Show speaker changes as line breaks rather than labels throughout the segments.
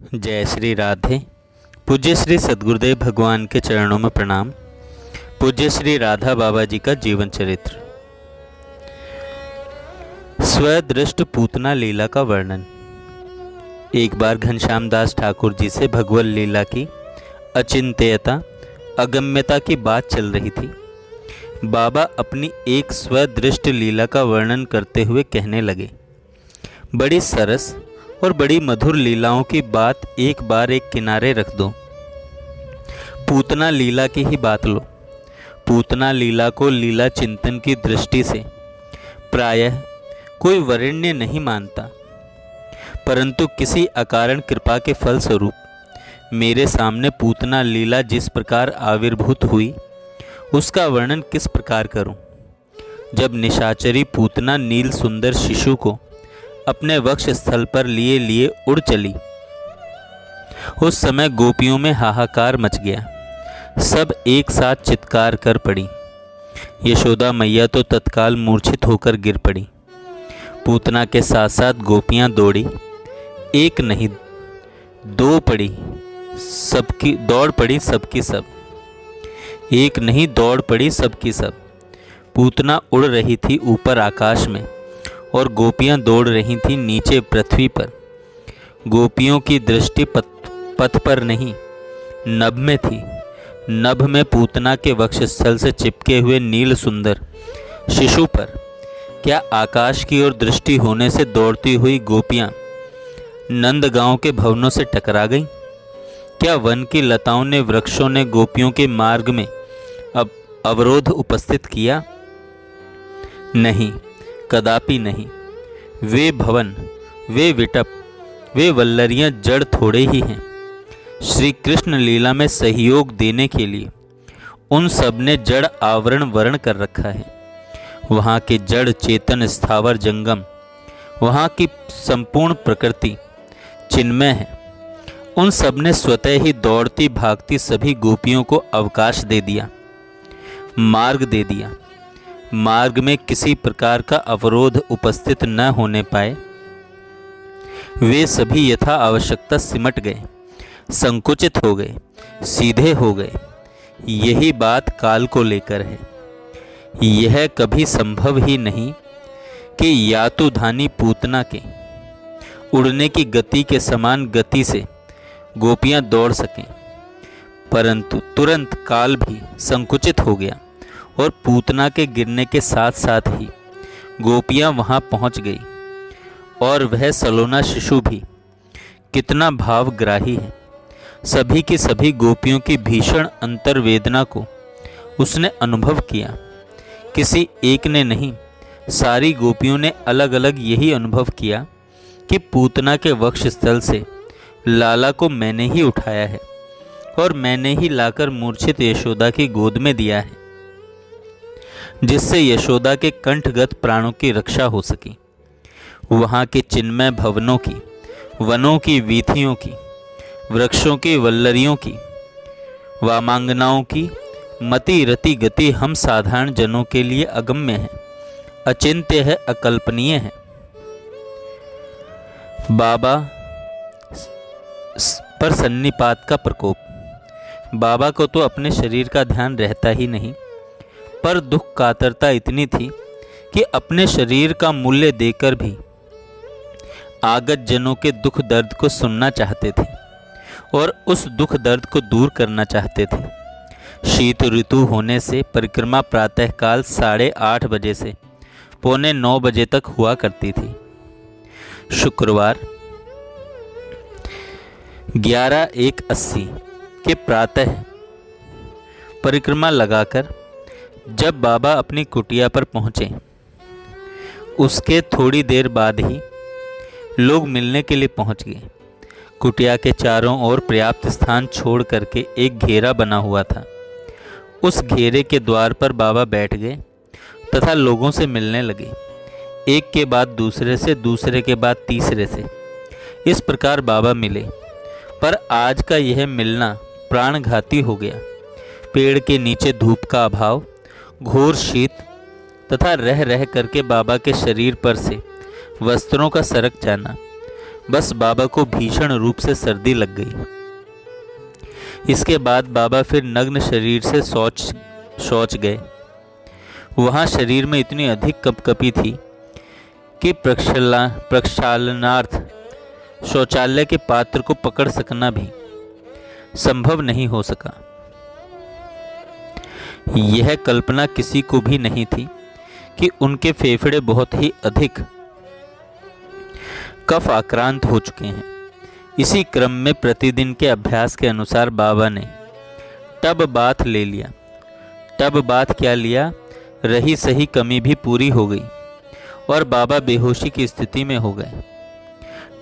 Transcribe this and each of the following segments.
जय श्री राधे। पूज्य श्री सद्गुरुदेव भगवान के चरणों में प्रणाम। पूज्य श्री राधा बाबा जी का जीवन चरित्र। स्वदृष्ट पूतना लीला का वर्णन। एक बार घनश्याम दास ठाकुर जी से भगवत लीला की अचिंत्यता अगम्यता की बात चल रही थी। बाबा अपनी एक स्वदृष्ट लीला का वर्णन करते हुए कहने लगे, बड़ी सरस और बड़ी मधुर लीलाओं की बात एक बार एक किनारे रख दो। पूतना लीला की ही बात लो। पूतना लीला को लीला चिंतन की दृष्टि से प्रायः कोई वरेण्य नहीं मानता, परंतु किसी अकारण कृपा के फलस्वरूप मेरे सामने पूतना लीला जिस प्रकार आविर्भूत हुई उसका वर्णन किस प्रकार करूं। जब निशाचरी पूतना नील सुंदर शिशु को अपने वक्ष स्थल पर लिए लिए उड़ चली, उस समय गोपियों में हाहाकार मच गया। सब एक साथ चित्कार कर पड़ी। यशोदा मैया तो तत्काल मूर्छित होकर गिर पड़ी। पूतना के साथ साथ गोपियां दौड़ी, एक नहीं दो पड़ी, सबकी दौड़ पड़ी, सबकी सब। एक नहीं दौड़ पड़ी, सबकी सब। पूतना उड़ रही थी ऊपर आकाश में और गोपियां दौड़ रही थीं नीचे पृथ्वी पर। गोपियों की दृष्टि पथ पर नहीं, नभ में थी। नभ में पूतना के वक्षस्थल से चिपके हुए नील सुंदर शिशु पर। क्या आकाश की ओर दृष्टि होने से दौड़ती हुई गोपियां नंदगांव के भवनों से टकरा गईं? क्या वन की लताओं ने, वृक्षों ने गोपियों के मार्ग में अब अवरोध उपस्थित किया? नहीं, कदापि नहीं। वे भवन, वे विटप, वे वल्लरियां जड़ थोड़े ही हैं। श्री कृष्ण लीला में सहयोग देने के लिए उन सब ने जड़ आवरण वर्ण कर रखा है। वहाँ के जड़ चेतन स्थावर जंगम, वहाँ की संपूर्ण प्रकृति चिन्मय है। उन सब ने स्वतः ही दौड़ती भागती सभी गोपियों को अवकाश दे दिया, मार्ग दे दिया। मार्ग में किसी प्रकार का अवरोध उपस्थित न होने पाए। वे सभी यथा आवश्यकता सिमट गए, संकुचित हो गए, सीधे हो गए। यही बात काल को लेकर है। यह कभी संभव ही नहीं कि यातुधानी पूतना के उड़ने की गति के समान गति से गोपियां दौड़ सकें, परंतु तुरंत काल भी संकुचित हो गया और पूतना के गिरने के साथ साथ ही गोपियां वहां पहुंच गई। और वह सलोना शिशु भी कितना भावग्राही है। सभी की सभी गोपियों की भीषण अंतर्वेदना को उसने अनुभव किया। किसी एक ने नहीं, सारी गोपियों ने अलग अलग यही अनुभव किया कि पूतना के वक्षस्थल से लाला को मैंने ही उठाया है और मैंने ही लाकर मूर्छित यशोदा की गोद में दिया है, जिससे यशोदा के कंठगत प्राणों की रक्षा हो सकी। वहाँ के चिन्मय भवनों की, वनों की वीथियों की, वृक्षों की वल्लरियों की, वामांगनाओं की मति रति गति हम साधारण जनों के लिए अगम्य है, अचिंत्य है, अकल्पनीय है। बाबा पर सन्निपात का प्रकोप। बाबा को तो अपने शरीर का ध्यान रहता ही नहीं, पर दुख कातरता इतनी थी कि अपने शरीर का मूल्य देकर भी आगत जनों के दुख दर्द को सुनना चाहते थे और उस दुख दर्द को दूर करना चाहते थे। शीत ऋतु होने से परिक्रमा प्रातःकाल 8:30 बजे से 8:45 बजे तक हुआ करती थी। शुक्रवार 11:80 के प्रातः परिक्रमा लगाकर जब बाबा अपनी कुटिया पर पहुँचे, उसके थोड़ी देर बाद ही लोग मिलने के लिए पहुँच गए। कुटिया के चारों ओर पर्याप्त स्थान छोड़ करके एक घेरा बना हुआ था। उस घेरे के द्वार पर बाबा बैठ गए तथा लोगों से मिलने लगे। एक के बाद दूसरे से, दूसरे के बाद तीसरे से। इस प्रकार बाबा मिले, पर आज का यह मिलना प्राणघाती हो गया। पेड़ के नीचे धूप का अभाव, घोर शीत तथा रह रह करके बाबा के शरीर पर से वस्त्रों का सरक जाना, बस बाबा को भीषण रूप से सर्दी लग गई। इसके बाद बाबा फिर नग्न शरीर से शौच गए। वहाँ शरीर में इतनी अधिक कपकपी थी कि प्रक्षालनार्थ शौचालय के पात्र को पकड़ सकना भी संभव नहीं हो सका। यह कल्पना किसी को भी नहीं थी कि उनके फेफड़े बहुत ही अधिक कफ आक्रांत हो चुके हैं। इसी क्रम में प्रतिदिन के अभ्यास के अनुसार बाबा ने टब बाथ ले लिया। टब बाथ क्या लिया, रही सही कमी भी पूरी हो गई और बाबा बेहोशी की स्थिति में हो गए।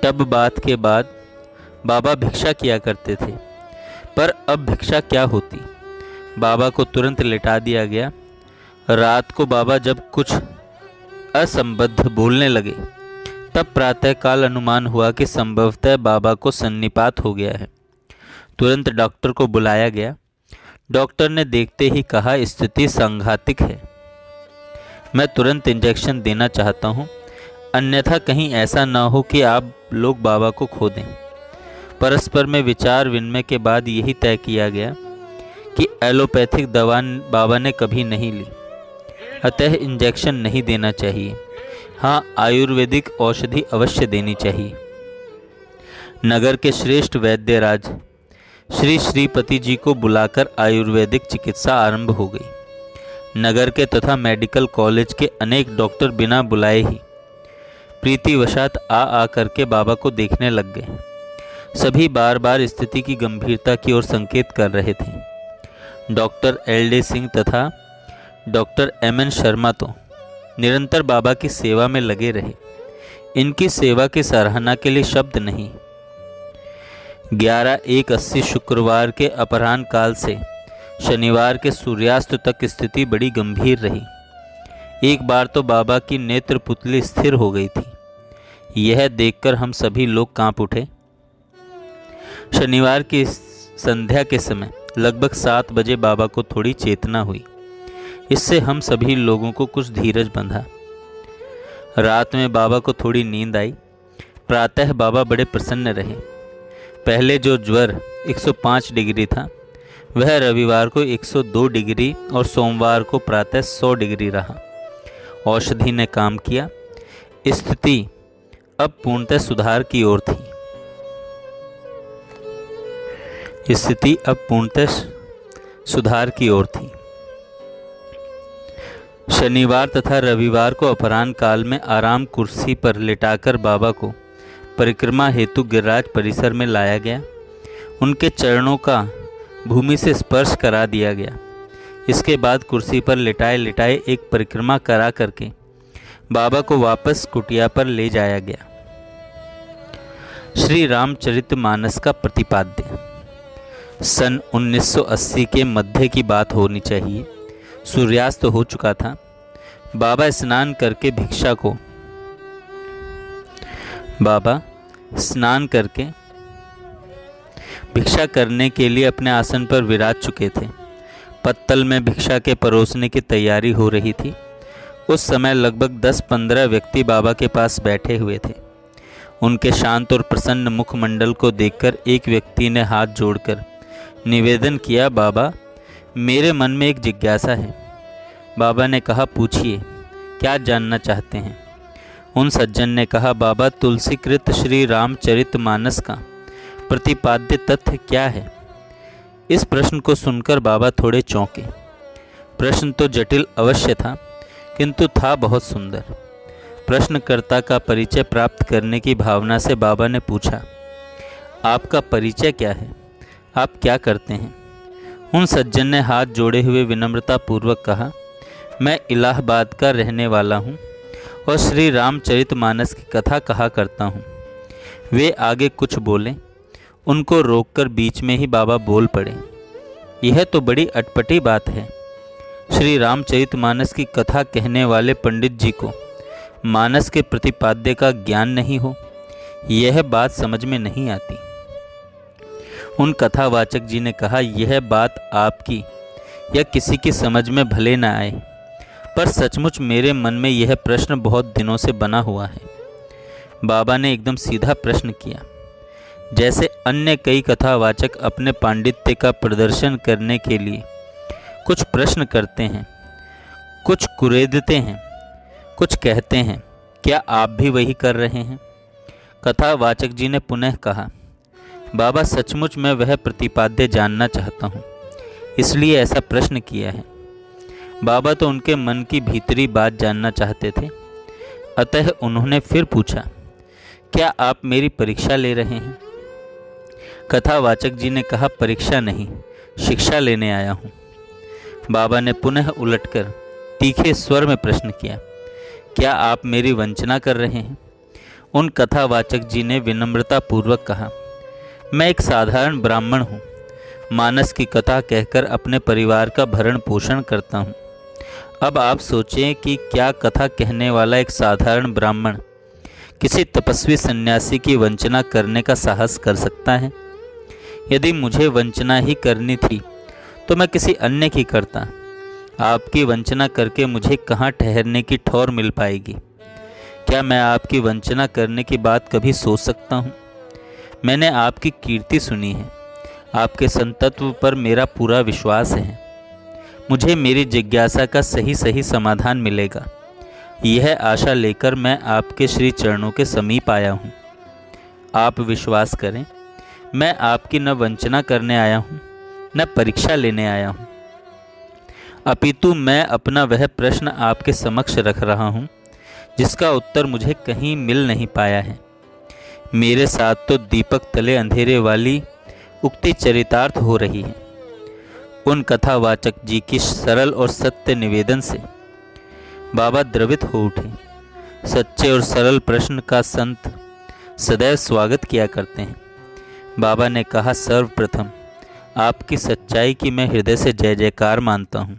टब बाथ के बाद बाबा भिक्षा किया करते थे, पर अब भिक्षा क्या होती। बाबा को तुरंत लिटा दिया गया। रात को बाबा जब कुछ असंबद्ध बोलने लगे तब प्रातःकाल अनुमान हुआ कि संभवतः बाबा को सन्निपात हो गया है। तुरंत डॉक्टर को बुलाया गया। डॉक्टर ने देखते ही कहा, स्थिति सांघातिक है, मैं तुरंत इंजेक्शन देना चाहता हूँ, अन्यथा कहीं ऐसा न हो कि आप लोग बाबा को खो दें। परस्पर में विचार विनिमय के बाद यही तय किया गया कि एलोपैथिक दवा बाबा ने कभी नहीं ली, अतः इंजेक्शन नहीं देना चाहिए। हाँ, आयुर्वेदिक औषधि अवश्य देनी चाहिए। नगर के श्रेष्ठ वैद्यराज श्री श्रीपति जी को बुलाकर आयुर्वेदिक चिकित्सा आरंभ हो गई। नगर के तथा मेडिकल कॉलेज के अनेक डॉक्टर बिना बुलाए ही प्रीतिवशात आ करके बाबा को देखने लग गए। सभी बार बार स्थिति की गंभीरता की ओर संकेत कर रहे थे। Doctor LD. सिंह तथा डॉक्टर एम.एन. शर्मा तो निरंतर बाबा की सेवा में लगे रहे। इनकी सेवा की सराहना के लिए शब्द नहीं। 11/1/80 शुक्रवार के अपराह्न काल से शनिवार के सूर्यास्त तक स्थिति बड़ी गंभीर रही। एक बार तो बाबा की नेत्र पुतली स्थिर हो गई थी। यह देखकर हम सभी लोग कांप उठे। शनिवार की संध्या के समय लगभग 7 बजे बाबा को थोड़ी चेतना हुई। इससे हम सभी लोगों को कुछ धीरज बंधा। रात में बाबा को थोड़ी नींद आई। प्रातः बाबा बड़े प्रसन्न रहे। पहले जो ज्वर 105 डिग्री था वह रविवार को 102 डिग्री और सोमवार को प्रातः 100 डिग्री रहा। औषधि ने काम किया। स्थिति अब पूर्णतः सुधार की ओर थी। स्थिति अब पूर्णतः सुधार की ओर थी। शनिवार तथा रविवार को अपराह्न काल में आराम कुर्सी पर लिटाकर बाबा को परिक्रमा हेतु गिरिराज परिसर में लाया गया। उनके चरणों का भूमि से स्पर्श करा दिया गया। इसके बाद कुर्सी पर लिटाए लिटाए एक परिक्रमा करा करके बाबा को वापस कुटिया पर ले जाया गया। श्री रामचरितमानस का प्रतिपाद्य। सन 1980 के मध्य की बात होनी चाहिए। सूर्यास्त हो चुका था। बाबा स्नान करके भिक्षा करने के लिए अपने आसन पर विराज चुके थे। पत्तल में भिक्षा के परोसने की तैयारी हो रही थी। उस समय लगभग 10-15 व्यक्ति बाबा के पास बैठे हुए थे। उनके शांत और प्रसन्न मुखमंडल को देखकर एक व्यक्ति ने हाथ जोड़कर निवेदन किया, बाबा, मेरे मन में एक जिज्ञासा है। बाबा ने कहा, पूछिए, क्या जानना चाहते हैं। उन सज्जन ने कहा, बाबा, तुलसीकृत श्री रामचरितमानस का प्रतिपाद्य तथ्य क्या है। इस प्रश्न को सुनकर बाबा थोड़े चौंके। प्रश्न तो जटिल अवश्य था, किंतु था बहुत सुंदर। प्रश्नकर्ता का परिचय प्राप्त करने की भावना से बाबा ने पूछा, आपका परिचय क्या है, आप क्या करते हैं। उन सज्जन ने हाथ जोड़े हुए विनम्रता पूर्वक कहा, मैं इलाहाबाद का रहने वाला हूँ और श्री रामचरितमानस की कथा कहा करता हूँ। वे आगे कुछ बोले, उनको रोककर बीच में ही बाबा बोल पड़े, यह तो बड़ी अटपटी बात है। श्री रामचरितमानस की कथा कहने वाले पंडित जी को मानस के प्रतिपाद्य का ज्ञान नहीं हो, यह बात समझ में नहीं आती। उन कथावाचक जी ने कहा, यह बात आपकी या किसी की समझ में भले न आए, पर सचमुच मेरे मन में यह प्रश्न बहुत दिनों से बना हुआ है। बाबा ने एकदम सीधा प्रश्न किया। जैसे अन्य कई कथावाचक अपने पांडित्य का प्रदर्शन करने के लिए कुछ प्रश्न करते हैं, कुछ कुरेदते हैं, कुछ कहते हैं, क्या आप भी वही कर रहे हैं? कथावाचक जी ने पुनः कहा, बाबा सचमुच मैं वह प्रतिपाद्य जानना चाहता हूँ, इसलिए ऐसा प्रश्न किया है। बाबा तो उनके मन की भीतरी बात जानना चाहते थे, अतः उन्होंने फिर पूछा, क्या आप मेरी परीक्षा ले रहे हैं? कथावाचक जी ने कहा, परीक्षा नहीं, शिक्षा लेने आया हूँ। बाबा ने पुनः उलटकर तीखे स्वर में प्रश्न किया, क्या आप मेरी वंचना कर रहे हैं? उन कथावाचक जी ने विनम्रतापूर्वक कहा, मैं एक साधारण ब्राह्मण हूँ, मानस की कथा कहकर अपने परिवार का भरण पोषण करता हूँ। अब आप सोचें कि क्या कथा कहने वाला एक साधारण ब्राह्मण किसी तपस्वी सन्यासी की वंचना करने का साहस कर सकता है? यदि मुझे वंचना ही करनी थी तो मैं किसी अन्य की करता। आपकी वंचना करके मुझे कहाँ ठहरने की ठौर मिल पाएगी? क्या मैं आपकी वंचना करने की बात कभी सोच सकता हूँ? मैंने आपकी कीर्ति सुनी है, आपके संतत्व पर मेरा पूरा विश्वास है। मुझे मेरी जिज्ञासा का सही सही समाधान मिलेगा, यह आशा लेकर मैं आपके श्री चरणों के समीप आया हूँ। आप विश्वास करें, मैं आपकी न वंचना करने आया हूँ, न परीक्षा लेने आया हूँ, अपितु मैं अपना वह प्रश्न आपके समक्ष रख रहा हूँ जिसका उत्तर मुझे कहीं मिल नहीं पाया है। मेरे साथ तो दीपक तले अंधेरे वाली उक्ति चरितार्थ हो रही है। उन कथावाचक जी की सरल और सत्य निवेदन से बाबा द्रवित हो उठे। सच्चे और सरल प्रश्न का संत सदैव स्वागत किया करते हैं। बाबा ने कहा, सर्वप्रथम आपकी सच्चाई की मैं हृदय से जय जयकार मानता हूँ।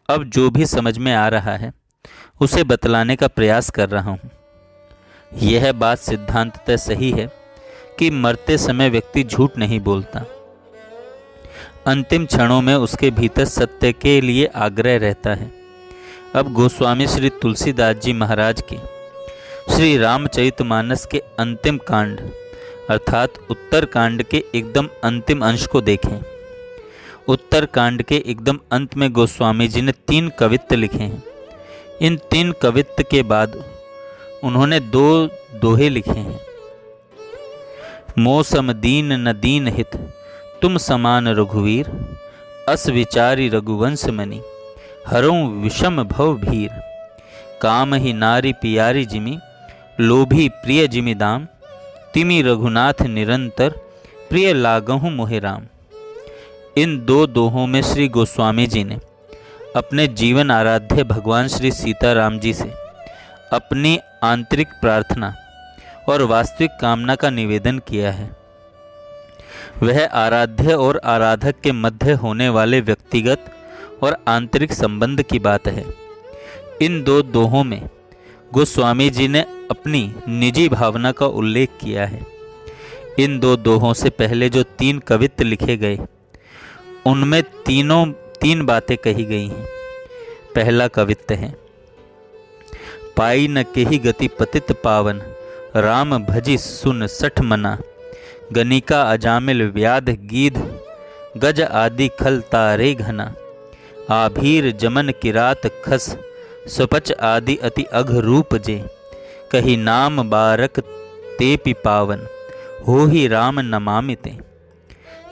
अब जो भी समझ में आ रहा है उसे बतलाने का प्रयास कर रहा हूँ। यह बात सिद्धांततः सही है कि मरते समय व्यक्ति झूठ नहीं बोलता। अंतिम क्षणों में उसके भीतर सत्य के लिए आग्रह रहता है। अब गोस्वामी श्री तुलसीदास जी महाराज के श्री रामचरितमानस के अंतिम कांड अर्थात उत्तर कांड के एकदम अंतिम अंश को देखें। उत्तर कांड के एकदम अंत में गोस्वामी जी ने 3 कवित्त लिखे हैं। इन 3 कवित्त के बाद उन्होंने 2 दोहे लिखे हैं। मौसम दीन न दीन हित तुम समान रघुवीर, अस विचारी रघुवंश मनि हरऊँ विषम भव भीर। काम ही नारी पियारी जिमि लोभी प्रिय जिमि दाम, तिमि रघुनाथ निरंतर प्रिय लागहु मोहे राम। इन 2 दोहों में श्री गोस्वामी जी ने अपने जीवन आराध्य भगवान श्री सीताराम जी से अपनी आंतरिक प्रार्थना और वास्तविक कामना का निवेदन किया है। वह आराध्य और आराधक के मध्य होने वाले व्यक्तिगत और आंतरिक संबंध की बात है। इन 2 दोहों में गोस्वामी जी ने अपनी निजी भावना का उल्लेख किया है। इन 2 दोहों से पहले जो 3 कवित्त लिखे गए उनमें 3 बातें कही गई हैं। पहला कवित्त है, पाई न केहि गति पतित पावन, राम भजि सुन सठ मना। गनिका अजामिल व्याध गीध, गज आदि खल तारे घना। आभीर जमन किरात खस, सुपच आदि अति अघ रूप जे। कही नाम बारक ते पि पावन, हो ही राम नमामि ते।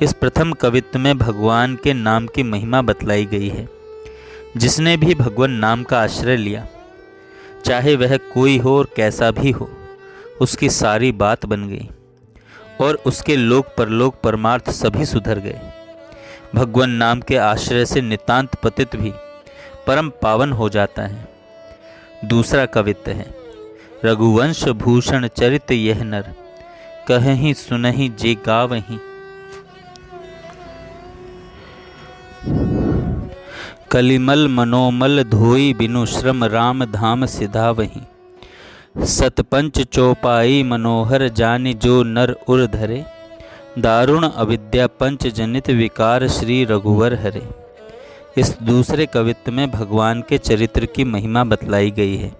इस प्रथम कवित्त में भगवान के नाम की महिमा बतलाई गई है। जिसने भी भगवान नाम का आश्रय लिया, चाहे वह कोई हो और कैसा भी हो, उसकी सारी बात बन गई और उसके लोक परलोक परमार्थ सभी सुधर गए। भगवान नाम के आश्रय से नितांत पतित भी परम पावन हो जाता है। दूसरा कवित्त है, रघुवंश भूषण चरित यह नर, कहहीं सुनहीं जे गावहीं। कलिमल मनोमल धोई बिनु श्रम राम धाम सिधावहीं। सतपंच चौपाई मनोहर जानि जो नर उर धरे। दारुण अविद्या पंच जनित विकार श्री रघुवर हरे। इस दूसरे कवित्त में भगवान के चरित्र की महिमा बतलाई गई है।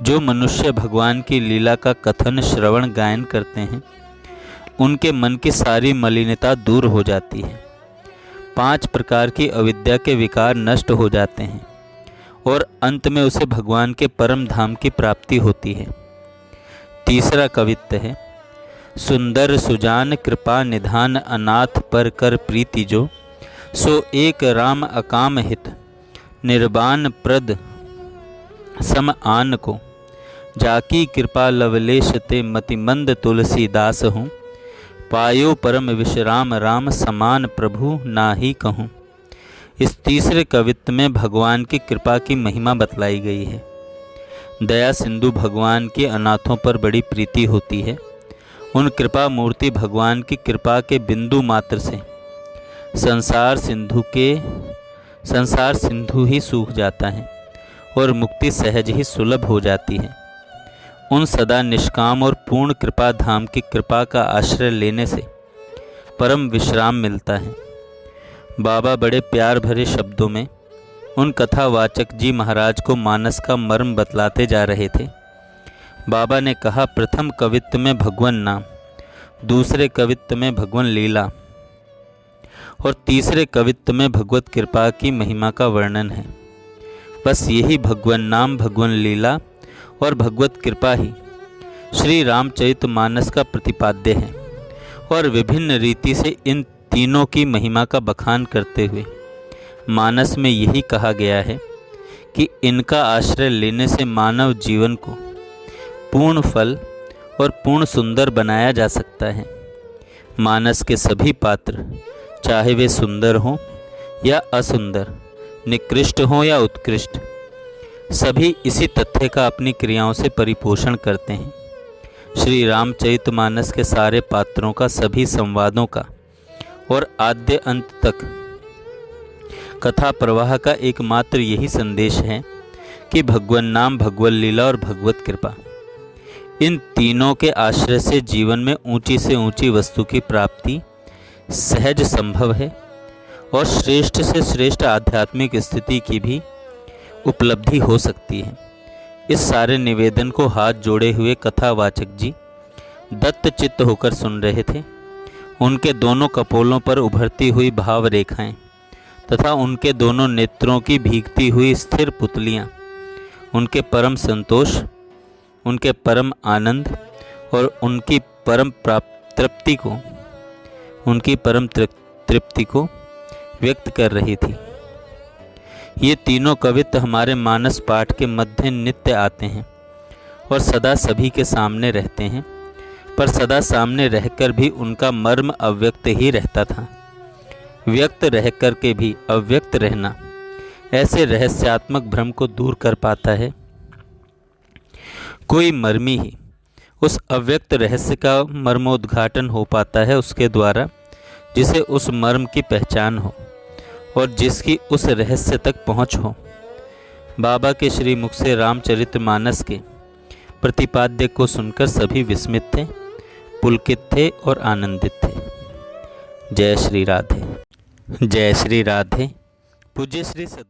जो मनुष्य भगवान की लीला का कथन श्रवण गायन करते हैं उनके मन की सारी मलिनता दूर हो जाती है। 5 प्रकार की अविद्या के विकार नष्ट हो जाते हैं और अंत में उसे भगवान के परम धाम की प्राप्ति होती है। तीसरा कवित्त है, सुंदर सुजान कृपा निधान अनाथ पर कर प्रीति जो, सो एक राम अकाम हित निर्वाण प्रद सम आन को, जाकी कृपा लवलेश ते मतिमंद तुलसीदास हूँ, पायो परम विश्राम राम समान प्रभु नाही कहूँ। इस तीसरे कवित्त में भगवान की कृपा की महिमा बतलाई गई है। दया सिंधु भगवान की अनाथों पर बड़ी प्रीति होती है। उन कृपा मूर्ति भगवान की कृपा के बिंदु मात्र से संसार सिंधु ही सूख जाता है और मुक्ति सहज ही सुलभ हो जाती है। उन सदा निष्काम और पूर्ण कृपा धाम की कृपा का आश्रय लेने से परम विश्राम मिलता है। बाबा बड़े प्यार भरे शब्दों में उन कथावाचक जी महाराज को मानस का मर्म बतलाते जा रहे थे। बाबा ने कहा, प्रथम कवित्त में भगवान नाम, दूसरे कवित्त में भगवान लीला और तीसरे कवित्त में भगवत कृपा की महिमा का वर्णन है। बस यही भगवान नाम, भगवान लीला और भगवत कृपा ही श्री रामचरितमानस का प्रतिपाद्य है और विभिन्न रीति से इन तीनों की महिमा का बखान करते हुए मानस में यही कहा गया है कि इनका आश्रय लेने से मानव जीवन को पूर्ण फल और पूर्ण सुंदर बनाया जा सकता है। मानस के सभी पात्र, चाहे वे सुंदर हों या असुंदर, निकृष्ट हों या उत्कृष्ट, सभी इसी तथ्य का अपनी क्रियाओं से परिपोषण करते हैं। श्री रामचरितमानस के सारे पात्रों का, सभी संवादों का और आद्य अंत तक कथा प्रवाह का एकमात्र यही संदेश है कि भगवान नाम, भगवत लीला और भगवत कृपा, इन तीनों के आश्रय से जीवन में ऊंची से ऊंची वस्तु की प्राप्ति सहज संभव है और श्रेष्ठ से श्रेष्ठ आध्यात्मिक स्थिति की भी उपलब्धि हो सकती है। इस सारे निवेदन को हाथ जोड़े हुए कथावाचक जी दत्त चित्त होकर सुन रहे थे। उनके दोनों कपोलों पर उभरती हुई भाव रेखाएं तथा उनके दोनों नेत्रों की भीगती हुई स्थिर पुतलियां उनके परम संतोष, उनके परम आनंद और उनकी परम तृप्ति को व्यक्त कर रही थी। ये तीनों कवित्त हमारे मानस पाठ के मध्य नित्य आते हैं और सदा सभी के सामने रहते हैं, पर सदा सामने रहकर भी उनका मर्म अव्यक्त ही रहता था। व्यक्त रहकर के भी अव्यक्त रहना ऐसे रहस्यात्मक भ्रम को दूर कर पाता है। कोई मर्मी ही उस अव्यक्त रहस्य का मर्मोद्घाटन हो पाता है उसके द्वारा जिसे उस मर्म की पहचान हो और जिसकी उस रहस्य तक पहुँच हो। बाबा के श्री मुख से रामचरितमानस के प्रतिपाद्य को सुनकर सभी विस्मित थे, पुलकित थे और आनंदित थे। जय श्री राधे, जय श्री राधे। पूज्य श्री सद्गुरु